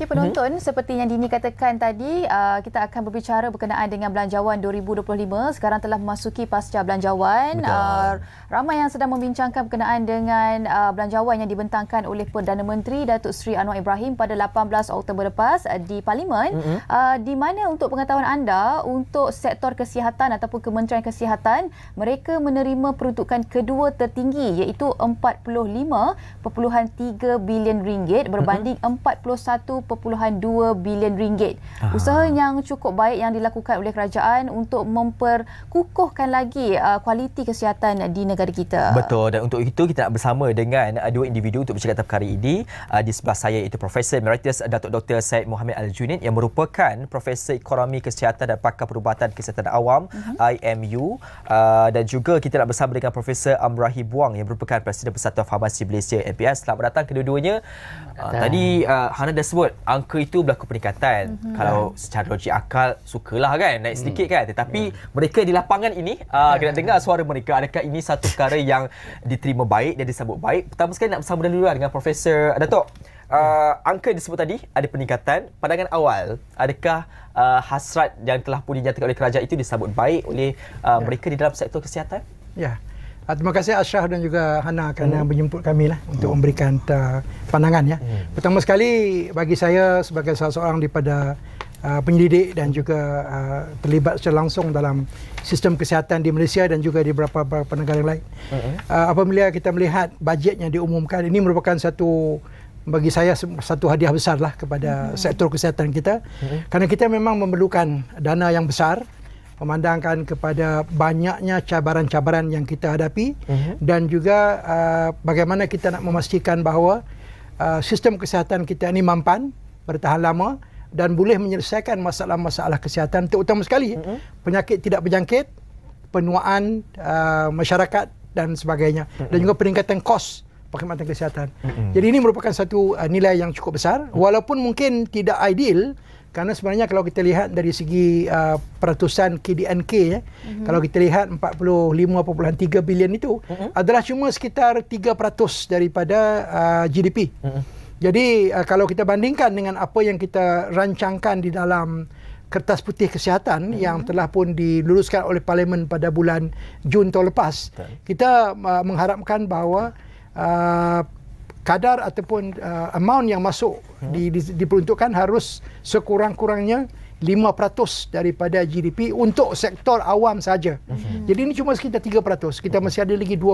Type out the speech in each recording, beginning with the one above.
Okey penonton, seperti yang Dini katakan tadi, kita akan berbicara berkenaan dengan Belanjawan 2025. Sekarang telah memasuki pasca Belanjawan. Ramai yang sedang membincangkan berkenaan dengan Belanjawan yang dibentangkan oleh Perdana Menteri Datuk Seri Anwar Ibrahim pada 18 Oktober lepas di Parlimen. Di mana untuk pengetahuan anda, untuk sektor kesihatan ataupun Kementerian Kesihatan, mereka menerima peruntukan kedua tertinggi iaitu 45.3 bilion ringgit berbanding 41.2 bilion ringgit. Usaha yang cukup baik yang dilakukan oleh kerajaan untuk memperkukuhkan lagi kualiti kesihatan di negara kita. Betul, dan untuk itu kita nak bersama dengan dua individu untuk bercakap kali ini. Di sebelah saya itu Profesor Emeritus Datuk Dr. Syed Mohamed Al-Junid yang merupakan Profesor Ekonomi Kesihatan dan Pakar Perubatan Kesihatan Awam IMU, dan juga kita nak bersama dengan Profesor Amrahi Buang yang merupakan Presiden Persatuan Farmasi Malaysia MPS. Selamat datang kedua-duanya. Tadi Hana dah sebut angka itu berlaku peningkatan. Kalau secara logik akal sukalah kan naik sedikit kan, tetapi mereka di lapangan ini kita dengar suara mereka, adakah ini satu perkara yang diterima baik dan disambut baik? Pertama sekali nak bersama dulu dengan Profesor Datuk. Angka yang disebut tadi ada peningkatan. Pandangan awal, adakah hasrat yang telah pun dinyatakan oleh kerajaan itu disambut baik oleh mereka di dalam sektor kesihatan? Ya. Terima kasih Ashraf dan juga Hana kerana menjemput kami lah untuk memberikan pandangan ya. Pertama sekali bagi saya sebagai salah seorang daripada penyelidik dan juga terlibat secara langsung dalam sistem kesihatan di Malaysia dan juga di beberapa negara lain. Apabila kita melihat bajet yang diumumkan, ini merupakan bagi saya satu hadiah besar lah kepada sektor kesihatan kita, kerana kita memang memerlukan dana yang besar memandangkan kepada banyaknya cabaran-cabaran yang kita hadapi, dan juga bagaimana kita nak memastikan bahawa sistem kesihatan kita ini mampan bertahan lama dan boleh menyelesaikan masalah-masalah kesihatan, terutama sekali penyakit tidak berjangkit, penuaan masyarakat dan sebagainya, dan juga peningkatan kos perkhidmatan kesihatan. Jadi ini merupakan satu nilai yang cukup besar, walaupun mungkin tidak ideal. Kerana sebenarnya kalau kita lihat dari segi peratusan KDNK ya, kalau kita lihat 45.3 bilion itu adalah cuma sekitar 3% daripada GDP. Jadi kalau kita bandingkan dengan apa yang kita rancangkan di dalam Kertas Putih Kesihatan yang telah pun diluluskan oleh Parlimen pada bulan Jun tahun lepas, kita mengharapkan bahawa kadar ataupun amount yang masuk diperuntukkan harus sekurang-kurangnya 5% daripada GDP untuk sektor awam saja. Jadi ini cuma sekitar 3%. Kita masih ada lagi 2%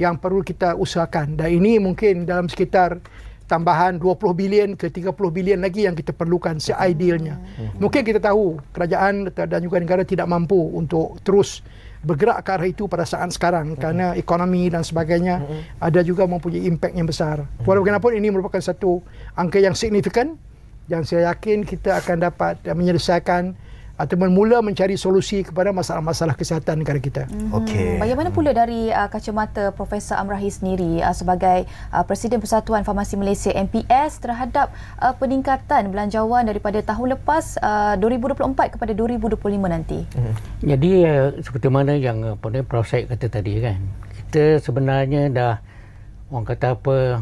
yang perlu kita usahakan. Dan ini mungkin dalam sekitar tambahan 20 bilion ke 30 bilion lagi yang kita perlukan seidealnya. Mungkin kita tahu kerajaan dan juga negara tidak mampu untuk terus bergerak ke arah itu pada saat sekarang kerana ekonomi dan sebagainya ada juga mempunyai impak yang besar. Walaupun ini merupakan satu angka yang signifikan, dan saya yakin kita akan dapat menyelesaikan ataupun mula mencari solusi kepada masalah-masalah kesihatan negara kita. Okey. Bagaimana pula dari kacamata Profesor Amrahi sendiri sebagai Presiden Persatuan Farmasi Malaysia MPS terhadap peningkatan belanjawan daripada tahun lepas 2024 kepada 2025 nanti? Jadi seperti mana yang Prof Syed kata tadi kan, kita sebenarnya dah orang kata apa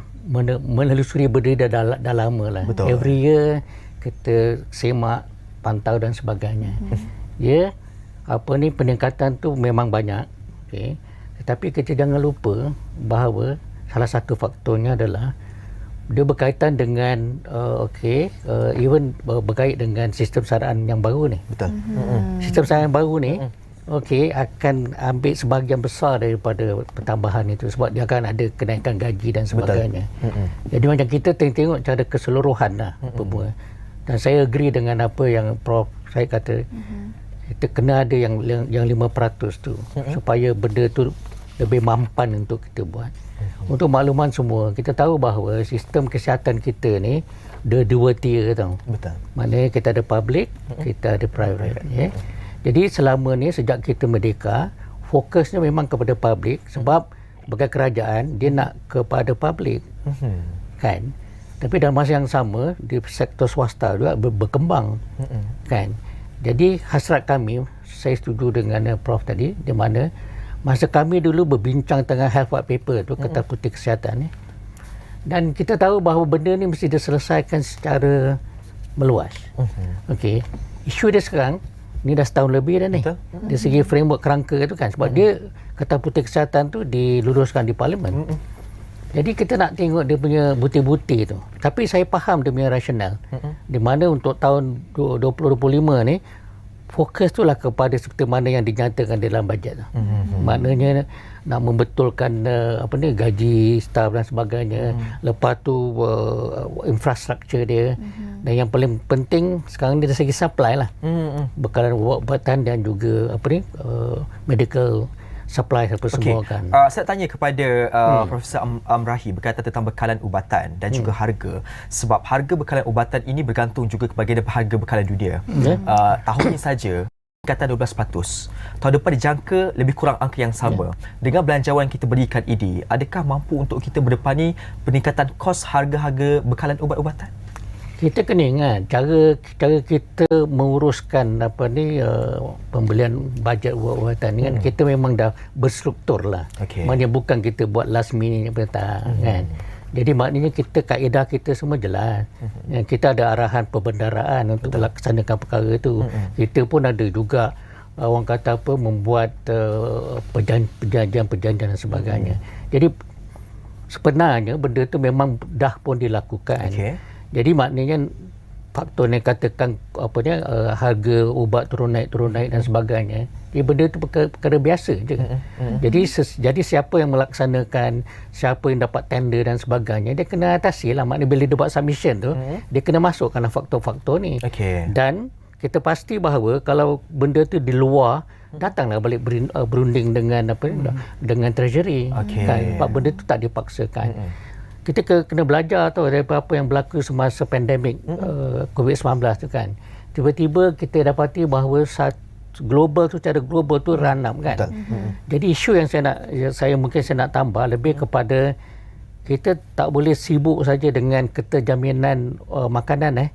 menelusuri benda dah lama lah. Betul. Every year kita semak, pantau dan sebagainya. Peningkatan tu memang banyak. Okay. Tetapi kita jangan lupa bahawa salah satu faktornya adalah dia berkaitan dengan even berkait dengan sistem saraan yang baru ni. Betul. Sistem saraan yang baru ni akan ambil sebahagian besar daripada pertambahan itu, sebab dia akan ada kenaikan gaji dan sebagainya. Jadi macam kita tengok cara keseluruhan lah apa. Dan saya agree dengan apa yang Prof saya kata, kita kena ada yang 5% tu supaya benda tu lebih mampan untuk kita buat. Untuk makluman semua, kita tahu bahawa sistem kesihatan kita ni ada 2 tier tau. Betul. Maknanya kita ada public, kita ada private. Jadi selama ni sejak kita merdeka, fokusnya memang kepada public, sebab sebagai kerajaan dia nak kepada public. Kan? Tapi dalam masa yang sama di sektor swasta juga berkembang. Kan? Jadi hasrat kami, saya setuju dengan Prof tadi, di mana masa kami dulu berbincang tentang health white paper tu, Kertas Putih Kesihatan ni, Dan kita tahu bahawa benda ni mesti diselesaikan secara meluas. Okey. Isu dia sekarang ni dah setahun lebih dah ni. Dari segi framework kerangka itu kan, sebab dia Kata Putih Kesihatan tu diluluskan di Parlimen. Jadi kita nak tengok dia punya butir-butir tu. Tapi saya faham dia punya rasional. Di mana untuk tahun 2025 ni fokus tu lah kepada seperti mana yang dinyatakan dalam bajet tu. Maknanya nak membetulkan gaji staf dan sebagainya. Lepas tu infrastruktur dia. Dan yang paling penting sekarang ni dari segi supply lah. Bekalan ubat-ubatan dan juga medical supply semua kan. Saya tanya kepada Profesor Amrahi berkaitan tentang bekalan ubatan dan juga harga. Sebab harga bekalan ubatan ini bergantung juga kepada harga bekalan dunia. Tahun ini saja peningkatan 12%. Tahun depan dijangka lebih kurang angka yang sama. Dengan belanjawan yang kita berikan ini, adakah mampu untuk kita berdepani peningkatan kos harga-harga bekalan ubat-ubatan? Kita kena ingat cara kita menguruskan pembelian bajet ubat-ubatan ni kan, kita memang dah berstruktur lah. Maknanya bukan kita buat last minute kan. Jadi maknanya kaedah kita semua jelas. Kita ada arahan perbendaraan untuk melaksanakan perkara itu. Kita pun ada juga orang kata membuat perjanjian dan sebagainya. Jadi sebenarnya benda tu memang dah pun dilakukan. Jadi maknanya faktor yang katakan harga ubat turun naik dan sebagainya, benda itu perkara biasa je. Jadi siapa yang melaksanakan, siapa yang dapat tender dan sebagainya, dia kena atasi lah. Maknanya bila dia buat submission tu, dia kena masukkan faktor-faktor ni. Dan kita pasti bahawa kalau benda tu di luar, datanglah balik berunding dengan dengan treasury. Kan? Sebab benda tu tak dipaksakan. Kita kena belajar daripada apa yang berlaku semasa pandemik COVID-19 tu kan. Tiba-tiba kita dapati bahawa secara global tu run up kan. Jadi isu yang saya nak tambah lebih kepada kita tak boleh sibuk saja dengan keterjaminan makanan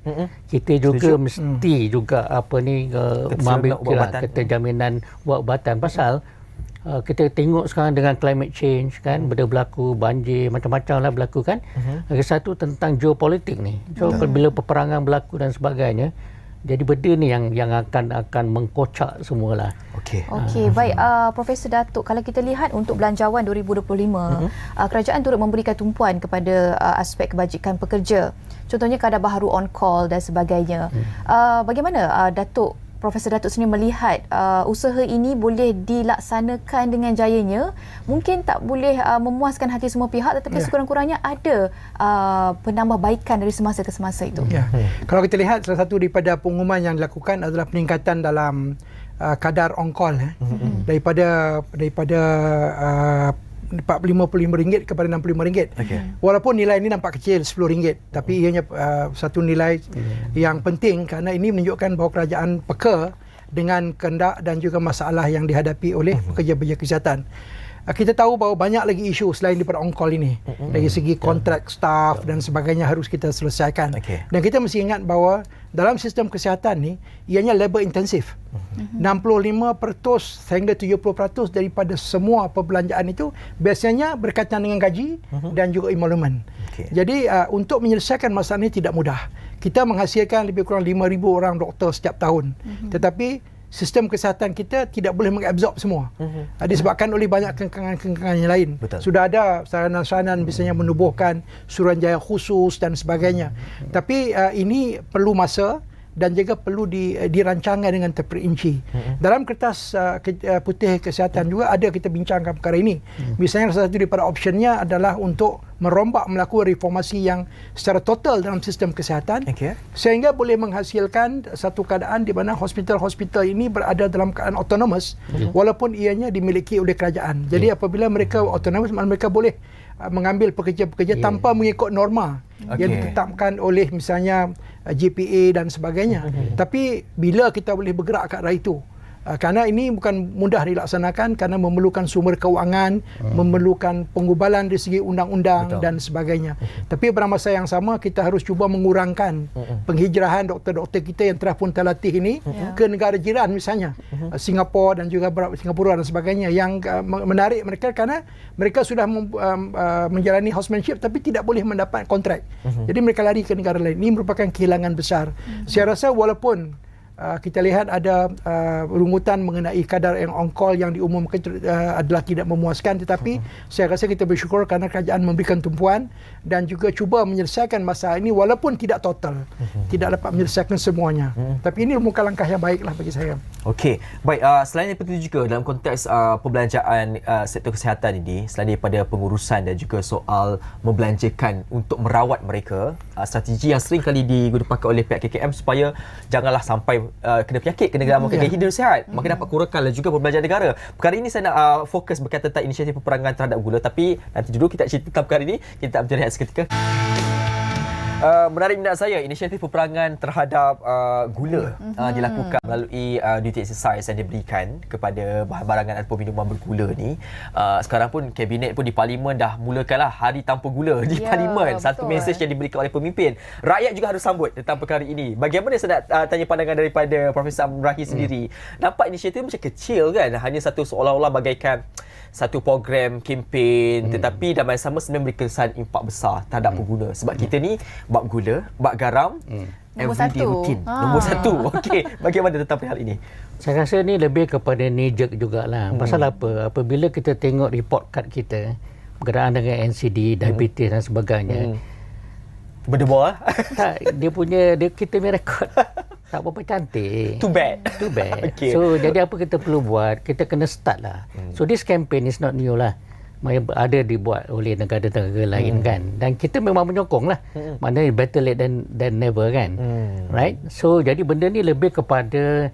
kita juga mesti juga mengambil keterjaminan ubat-ubatan pasal kita tengok sekarang dengan climate change kan, benda berlaku, banjir, macam-macam lah berlaku kan. Lagi satu tentang geopolitik ni. Bila peperangan berlaku dan sebagainya, jadi benda ni yang akan mengkocak semualah. Okey, baik Profesor Datuk, kalau kita lihat untuk belanjawan 2025, kerajaan turut memberikan tumpuan kepada aspek kebajikan pekerja. Contohnya kadar baharu on call dan sebagainya. Bagaimana Profesor Datuk sendiri melihat usaha ini boleh dilaksanakan dengan jayanya? Mungkin tak boleh memuaskan hati semua pihak, tetapi sekurang-kurangnya ada penambahbaikan dari semasa ke semasa itu. Kalau kita lihat, salah satu daripada pengumuman yang dilakukan adalah peningkatan dalam kadar on call daripada RM55 kepada RM65. Walaupun nilai ini nampak kecil, RM10, tapi ianya satu nilai yang penting kerana ini menunjukkan bahawa kerajaan peka dengan kehendak dan juga masalah yang dihadapi oleh pekerja-pekerja kesihatan. Kita tahu bahawa banyak lagi isu selain daripada on-call ini. Dari segi kontrak staff dan sebagainya harus kita selesaikan. Dan kita mesti ingat bahawa dalam sistem kesihatan ni, ianya labor intensif. 65% sehingga 70% daripada semua perbelanjaan itu biasanya berkaitan dengan gaji dan juga emolument. Jadi untuk menyelesaikan masalah ini tidak mudah. Kita menghasilkan lebih kurang 5,000 orang doktor setiap tahun. Tetapi sistem kesihatan kita tidak boleh mengabsorb semua. Disebabkan oleh banyak kengkangan yang lain. Sudah ada saranan-saranan misalnya menubuhkan suruhanjaya khusus dan sebagainya. Tapi ini perlu masa dan juga perlu dirancangkan dengan terperinci. Dalam kertas putih kesihatan juga ada kita bincangkan perkara ini. Misalnya salah satu daripada optionnya adalah untuk merombak melakukan reformasi yang secara total dalam sistem kesihatan sehingga boleh menghasilkan satu keadaan di mana hospital-hospital ini berada dalam keadaan autonomous walaupun ianya dimiliki oleh kerajaan. Jadi apabila mereka autonomous, mereka boleh mengambil pekerja-pekerja tanpa mengikut norma yang ditetapkan oleh misalnya GPA dan sebagainya. Tapi bila kita boleh bergerak ke arah itu, Kerana ini bukan mudah dilaksanakan kerana memerlukan sumber kewangan, memerlukan penggubalan dari segi undang-undang dan sebagainya. Tapi pada masa yang sama kita harus cuba mengurangkan penghijrahan doktor-doktor kita yang telah pun terlatih ini ke negara jiran misalnya Singapura dan juga Singapura dan sebagainya, yang menarik mereka kerana mereka sudah menjalani housemanship tapi tidak boleh mendapat kontrak. Jadi mereka lari ke negara lain. Ini merupakan kehilangan besar. Saya rasa walaupun kita lihat ada rungutan mengenai kadar yang on-call yang diumumkan adalah tidak memuaskan, tetapi saya rasa kita bersyukur kerana kerajaan memberikan tumpuan dan juga cuba menyelesaikan masalah ini walaupun tidak total, tidak dapat menyelesaikan semuanya. Tapi ini merupakan langkah yang baiklah bagi saya. Okey, baik. Selain daripada itu juga dalam konteks perbelanjaan sektor kesihatan ini, selain daripada pengurusan dan juga soal membelanjakan untuk merawat mereka, strategi yang sering kali digunakan oleh pihak KKM supaya janganlah sampai kena penyakit, kena gaya hidup sihat, maka dapat kurangkanlah juga perbelanjaan negara. Perkara ini saya nak fokus berkaitan tentang inisiatif peperangan terhadap gula, tapi nanti dulu kita cerita tentang perkara ini, kita tak berjalan seketika. Menarik minat saya, inisiatif peperangan terhadap gula dilakukan melalui duty exercise yang diberikan kepada bahan-barangan ataupun minuman bergula ni. Sekarang pun kabinet pun di parlimen dah mulakanlah hari tanpa gula di parlimen. Satu mesej yang diberikan oleh pemimpin. Rakyat juga harus sambut tentang perkara ini. Bagaimana saya nak tanya pandangan daripada Profesor Amrahi sendiri. Nampak inisiatif macam kecil kan, hanya satu seolah-olah bagaikan satu program kempen, tetapi dalam masa sama sebenarnya memberi kesan impak besar terhadap pengguna. Sebab kita ni bab gula, bab garam, everyday routine. Nombor satu. Okey, bagaimana tentang hal ini? Saya rasa ni lebih kepada knee-jerk jugalah. Pasal apa? Apabila kita tengok report card kita berkenaan dengan NCD, diabetes dan sebagainya, Berdebar. tak, kita punya rekod tak berapa cantik. Too bad. Okay. So jadi apa kita perlu buat? Kita kena start lah. So this campaign is not new lah. Ada dibuat oleh negara-negara lain kan. Dan kita memang menyokong lah. Maknanya better late than never kan. Right? So jadi benda ni lebih kepada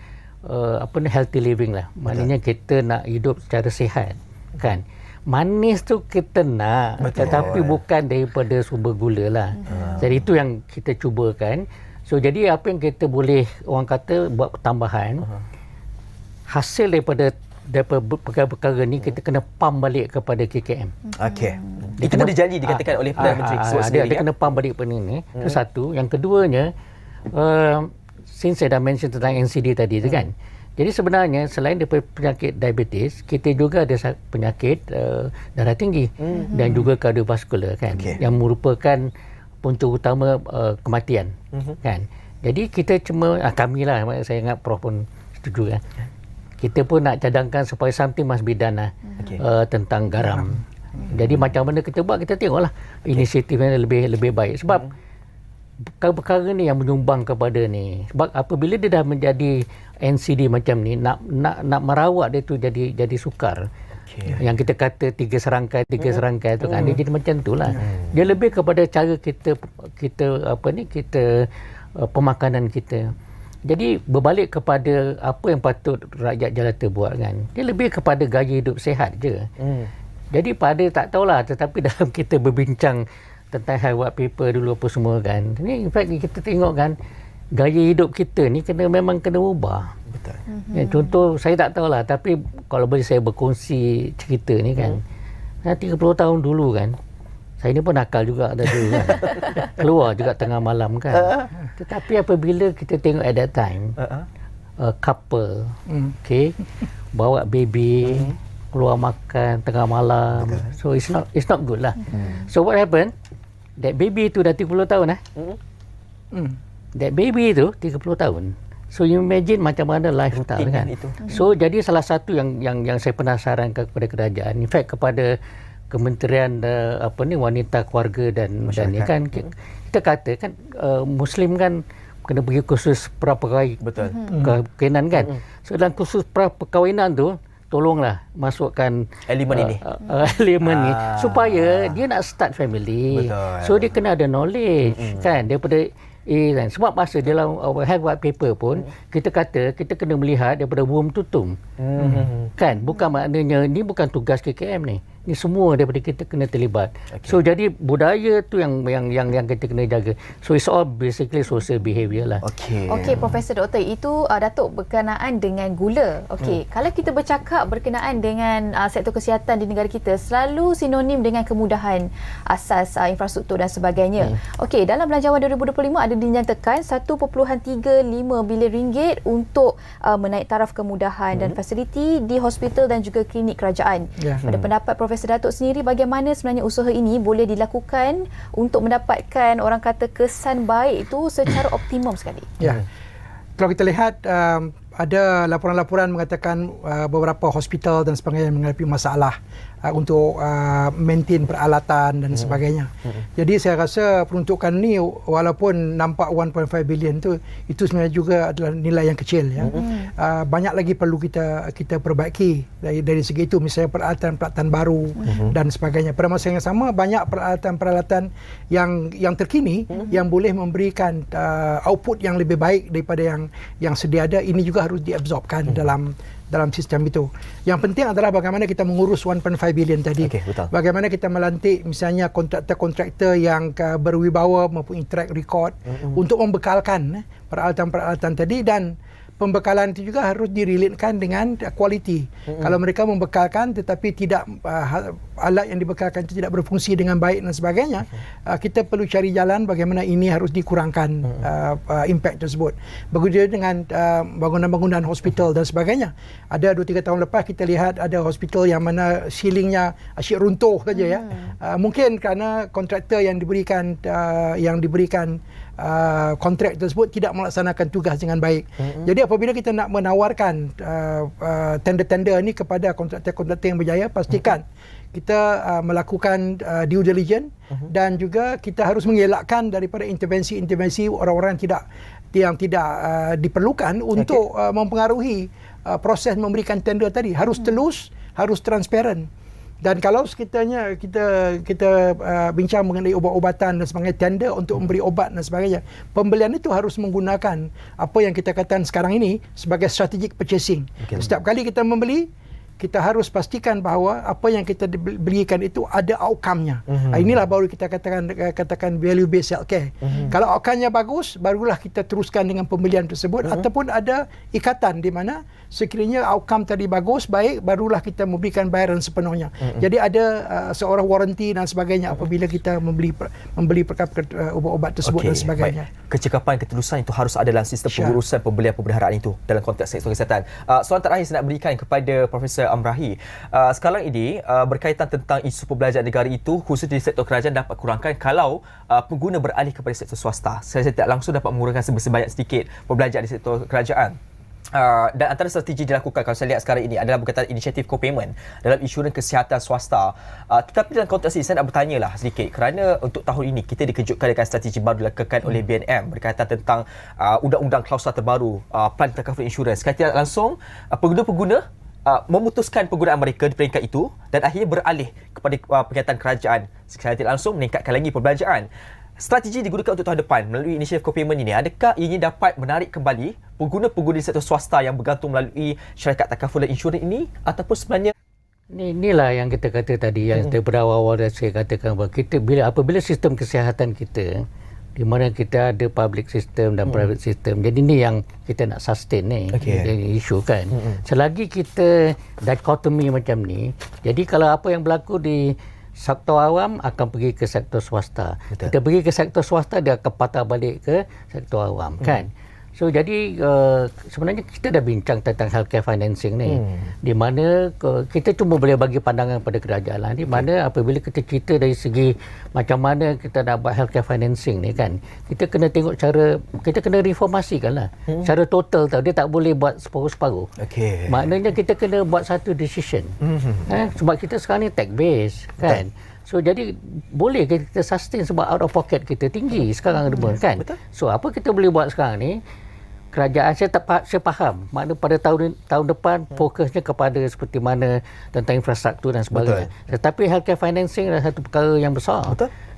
healthy living lah. Maknanya kita nak hidup secara sihat kan. Manis tu kita nak, tetapi bukan daripada sumber gula lah. Jadi itu yang kita cubakan. So jadi apa yang kita boleh orang kata buat pertambahan, hasil daripada perkara-perkara ni kita kena pump balik kepada KKM. Okey. Itu pun dijanji dikatakan oleh Perdana Menteri sendiri. Dia kena pump balik benda ni. Itu satu. Yang keduanya, since saya dah mention tentang NCD tadi tu kan. Jadi sebenarnya selain daripada penyakit diabetes, kita juga ada penyakit darah tinggi dan juga kardiovaskular kan, yang merupakan punca utama kematian kan. Jadi kita cuma kami lah, saya ingat Prof pun setuju kan. Kita pun nak cadangkan supaya something must be done lah tentang garam. Jadi macam mana kita buat, kita tengoklah inisiatif yang lebih baik. Sebab perkara ni yang menyumbang kepada ni. Sebab apabila dia dah menjadi NCD macam ni, nak merawat dia tu jadi sukar. Yang kita kata tiga serangkai tu kan, dia jadi macam tu lah. Dia lebih kepada cara kita pemakanan kita. Jadi berbalik kepada apa yang patut rakyat jelata buat kan. Dia lebih kepada gaya hidup sihat je. Jadi pada tak tahulah, tetapi dalam kita berbincang tentang white paper dulu apa semua kan. Ni in fact kita tengok kan, gaya hidup kita ni memang kena ubah. Betul. Contoh saya tak tahulah, tapi kalau boleh saya berkongsi cerita ni kan. 30 tahun dulu kan, saya ni pun nakal juga ada dulu kan. Keluar juga tengah malam kan. Tetapi apabila kita tengok at that time, couple, bawa baby, keluar makan tengah malam. So it's not good lah. So what happened? That baby tu dah 30 tahun That baby tu 30 tahun. So you imagine macam mana lifestyle kan. Itu. So jadi salah satu yang saya penasaran kepada kerajaan, in fact kepada Kementerian Wanita, Keluarga dan ni kan, kita kata kan Muslim kan kena pergi kursus pra-perkahwinan. Betul. Perkahwinan kan. So dalam kursus pra-perkahwinan tu, tolonglah masukkan elemen ini. Elemen ni supaya dia nak start family. Betul. So dia kena ada knowledge kan daripada kan. Sebab masa dalam health white paper pun kita kata kita kena melihat daripada womb to tomb. Kan, bukan maknanya ni bukan tugas KKM ni. Ni semua daripada kita kena terlibat. So jadi budaya tu yang kita kena jaga. So it's all basically social behaviour lah. Okey, Profesor Doktor, itu Datuk berkenaan dengan gula. Okey, kalau kita bercakap berkenaan dengan sektor kesihatan di negara kita, selalu sinonim dengan kemudahan asas infrastruktur dan sebagainya. Okey, dalam Belanjawan 2025 ada dinyatakan 1.35 bilion ringgit untuk menaik taraf kemudahan dan fasiliti di hospital dan juga klinik kerajaan. Pada pendapat Profesor Datuk sendiri, bagaimana sebenarnya usaha ini boleh dilakukan untuk mendapatkan orang kata kesan baik itu secara optimum sekali? Kalau kita lihat ada laporan-laporan mengatakan beberapa hospital dan sebagainya menghadapi masalah untuk maintain peralatan dan sebagainya. Jadi saya rasa peruntukan ni walaupun nampak 1.5 bilion tu, itu sebenarnya juga adalah nilai yang kecil ya. Banyak lagi perlu kita perbaiki dari segi itu, misalnya peralatan baru dan sebagainya. Pada masa yang sama banyak peralatan yang terkini yang boleh memberikan output yang lebih baik daripada yang sedia ada. Ini juga harus diabsorbkan dalam sistem itu. Yang penting adalah bagaimana kita mengurus 1.5 bilion tadi. Bagaimana kita melantik misalnya kontraktor-kontraktor yang berwibawa mempunyai track record untuk membekalkan peralatan-peralatan tadi, dan pembekalan itu juga harus direlatekan dengan kualiti. Kalau mereka membekalkan tetapi tidak alat yang dibekalkan itu tidak berfungsi dengan baik dan sebagainya, kita perlu cari jalan bagaimana ini harus dikurangkan impact tersebut. Begitu dengan bangunan-bangunan hospital dan sebagainya. Ada 2-3 tahun lepas kita lihat ada hospital yang mana ceilingnya asyik runtuh saja ya. Mungkin kerana kontraktor yang diberikan kontrak tersebut tidak melaksanakan tugas dengan baik. Jadi apabila kita nak menawarkan tender-tender ini kepada kontraktor-kontraktor yang berjaya, pastikan kita melakukan due diligence dan juga kita harus mengelakkan daripada intervensi-intervensi orang-orang yang tidak diperlukan untuk mempengaruhi proses memberikan tender tadi. Harus telus, harus transparent. Dan kalau sekiranya kita bincang mengenai ubat-ubatan dan sebagainya, tender untuk memberi obat dan sebagainya, pembelian itu harus menggunakan apa yang kita katakan sekarang ini sebagai strategic purchasing. Setiap kali kita membeli, kita harus pastikan bahawa apa yang kita belikan itu ada outcome-nya. Inilah baru kita katakan value based healthcare. Kalau outcome-nya bagus, barulah kita teruskan dengan pembelian tersebut, ataupun ada ikatan di mana sekiranya outcome tadi bagus, baik, barulah kita memberikan bayaran sepenuhnya. Jadi ada seorang warranty dan sebagainya apabila kita membeli ubat-ubat tersebut dan sebagainya. Kecekapan, ketulusan itu harus ada dalam sistem pengurusan pembelian pemeliharaan itu dalam konteks sektor kesihatan. Soalan terakhir saya nak berikan kepada Profesor Amrahi. Sekarang ini berkaitan tentang isu pembelanjaan negara itu, khusus di sektor kerajaan, dapat kurangkan kalau pengguna beralih kepada sektor swasta. Saya tidak langsung dapat mengurangkan sebanyak sedikit pembelanjaan di sektor kerajaan. Dan antara strategi dilakukan kalau saya lihat sekarang ini adalah berkaitan inisiatif co-payment dalam insurans kesihatan swasta. Tetapi dalam konteks ini saya nak bertanya lah sedikit, kerana untuk tahun ini kita dikejutkan dengan strategi baru dilakukan oleh BNM berkaitan tentang undang-undang klausul terbaru plan takaful insurans. Secara tidak langsung pengguna-pengguna memutuskan penggunaan mereka di peringkat itu dan akhirnya beralih kepada penglihatan kerajaan. Secara tidak langsung meningkatkan lagi perbelanjaan. Strategi digunakan untuk tahun depan melalui inisiatif co-payment ini, adakah ianya dapat menarik kembali pengguna-pengguna di sektor swasta yang bergantung melalui syarikat takafulan insurans ini, ataupun sebenarnya inilah yang kita kata tadi, yang daripada awal-awal saya katakan bahawa kita apabila sistem kesihatan kita di mana kita ada public system dan private system, jadi ni yang kita nak sustain ni, isu kan. Selagi kita dichotomy macam ni, jadi kalau apa yang berlaku di sektor awam akan pergi ke sektor swasta. Kita pergi ke sektor swasta, dia akan patah balik ke sektor awam kan. So jadi sebenarnya kita dah bincang tentang healthcare financing ni, di mana kita cuma boleh bagi pandangan pada kerajaan lah. Di mana apabila kita cerita dari segi macam mana kita nak buat healthcare financing ni kan, kita kena tengok kita kena reformasikan lah secara total tau. Dia tak boleh buat separuh-separuh. Maknanya kita kena buat satu decision. Sebab kita sekarang ni tax base kan. So jadi boleh kita sustain sebab out of pocket kita tinggi sekarang kan. So apa kita boleh buat sekarang ni, kerajaan saya faham makna pada tahun depan fokusnya kepada seperti mana tentang infrastruktur dan sebagainya. Tetapi healthcare financing adalah satu perkara yang besar.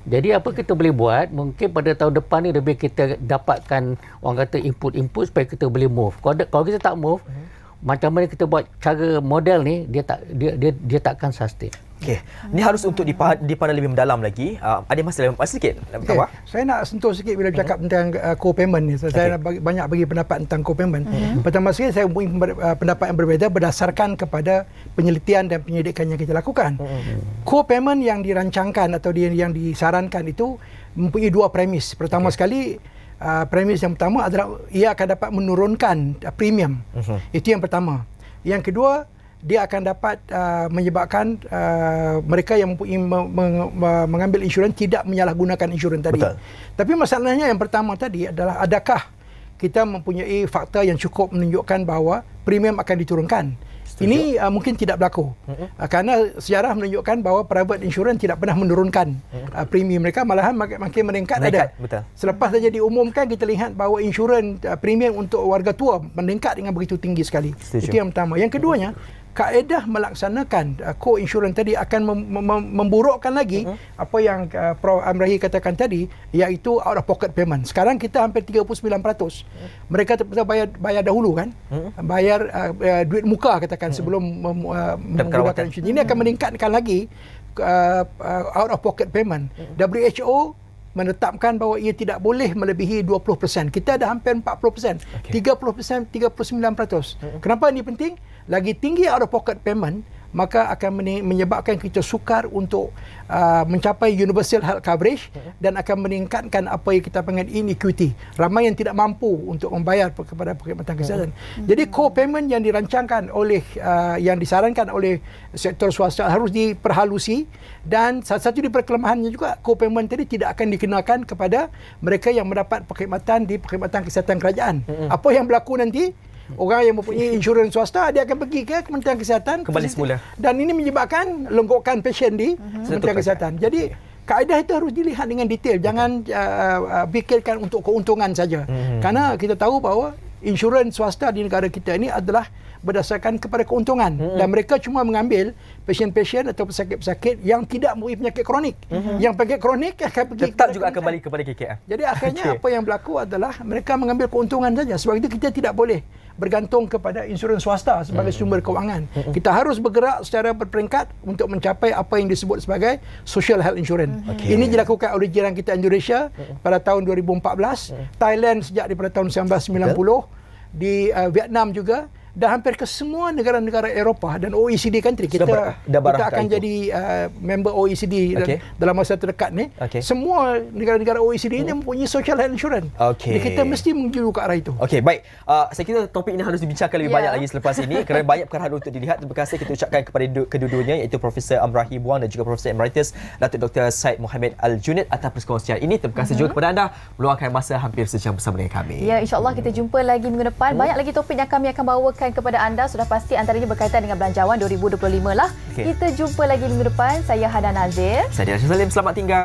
Jadi apa kita boleh buat, mungkin pada tahun depan ni lebih kita dapatkan orang kata input supaya kita boleh move. Kalau kita tak move, macam mana kita buat cara model ni, dia takkan sustain. Okey. Ini harus untuk dipandang lebih mendalam lagi. Ada masa sikit nak beritahu. Saya nak sentuh sikit bila bercakap tentang co-payment ni. Saya banyak bagi pendapat tentang co-payment. Pertama sekali saya mempunyai pendapat yang berbeza berdasarkan kepada penelitian dan penyelidikan yang kita lakukan. Co-payment yang dirancangkan atau yang disarankan itu mempunyai dua premis. Pertama sekali, premis yang pertama adalah ia akan dapat menurunkan premium. Itu yang pertama. Yang kedua, dia akan dapat menyebabkan mereka yang mempunyai mengambil insurans tidak menyalahgunakan insurans tadi. Betul. Tapi masalahnya yang pertama tadi adalah adakah kita mempunyai fakta yang cukup menunjukkan bahawa premium akan diturunkan. Ini mungkin tidak berlaku. Kerana sejarah menunjukkan bahawa private insurance tidak pernah menurunkan premium mereka, malahan makin meningkat ada. Betul. Selepas saja diumumkan, kita lihat bahawa insurans premium untuk warga tua meningkat dengan begitu tinggi sekali. Setuju. Itu yang pertama. Yang keduanya, kaedah melaksanakan co-insurance tadi akan memburukkan lagi apa yang Prof. Amrahi katakan tadi, iaitu out of pocket payment. Sekarang kita hampir 39%. Mereka terpaksa bayar dahulu kan, bayar duit muka katakan sebelum menggunakan insurans. Ini akan meningkatkan lagi out of pocket payment. WHO menetapkan bahawa ia tidak boleh melebihi 20%. Kita ada hampir 40%. 30%, 39%. Kenapa ini penting? Lagi tinggi out of pocket payment, maka akan menyebabkan kita sukar untuk mencapai universal health coverage dan akan meningkatkan apa yang kita panggil inequity. Ramai yang tidak mampu untuk membayar kepada perkhidmatan kesihatan. Jadi co-payment yang dirancangkan oleh yang disarankan oleh sektor swasta harus diperhalusi, dan salah satu di perkelemahannya juga co-payment tadi tidak akan dikenakan kepada mereka yang mendapat perkhidmatan di perkhidmatan kesihatan kerajaan. Apa yang berlaku nanti? Orang yang mempunyai insurans swasta, dia akan pergi ke Kementerian Kesihatan kembali semula. Dan ini menyebabkan longgokan pasien di Kementerian Kesihatan. Jadi kaedah itu harus dilihat dengan detail. Jangan fikirkan untuk keuntungan saja. Karena kita tahu bahawa insurans swasta di negara kita ini adalah berdasarkan kepada keuntungan. Dan mereka cuma mengambil pasien-pasien atau pesakit-pesakit yang tidak mempunyai penyakit kronik. Yang penyakit kronik akan pergi tetap juga kembali kepada KKM. Jadi akhirnya apa yang berlaku adalah mereka mengambil keuntungan saja. Sebab itu kita tidak boleh bergantung kepada insurans swasta sebagai sumber kewangan. Kita harus bergerak secara berperingkat untuk mencapai apa yang disebut sebagai social health insurance. Ini dilakukan oleh jiran kita Indonesia pada tahun 2014, Thailand sejak daripada tahun 1990, di Vietnam juga, dan hampir ke semua negara-negara Eropah dan OECD country kita akan jadi member OECD dalam masa terdekat ni. Semua negara-negara OECD ini mempunyai social health insurance. Jadi kita mesti menuju ke arah itu. Okey, baik. Saya kira topik ini harus dibincangkan lebih banyak lagi selepas ini kerana banyak perkara untuk dilihat. Terima kasih kita ucapkan kepada kedua-duanya, iaitu Profesor Amrahi Buang dan juga Profesor Emeritus Datuk Dr. Syed Mohamed Al-Junid atas perkongsian ini. Terima kasih juga kepada anda meluangkan masa hampir sejam bersama dengan kami. Ya, insya-Allah kita jumpa lagi minggu depan. Banyak lagi topik yang kami akan bawakan kepada anda. Sudah pasti antaranya berkaitan dengan belanjawan 2025 lah. Kita jumpa lagi minggu depan. Saya Hana Nazir. Saya Dia Salim. Selamat tinggal.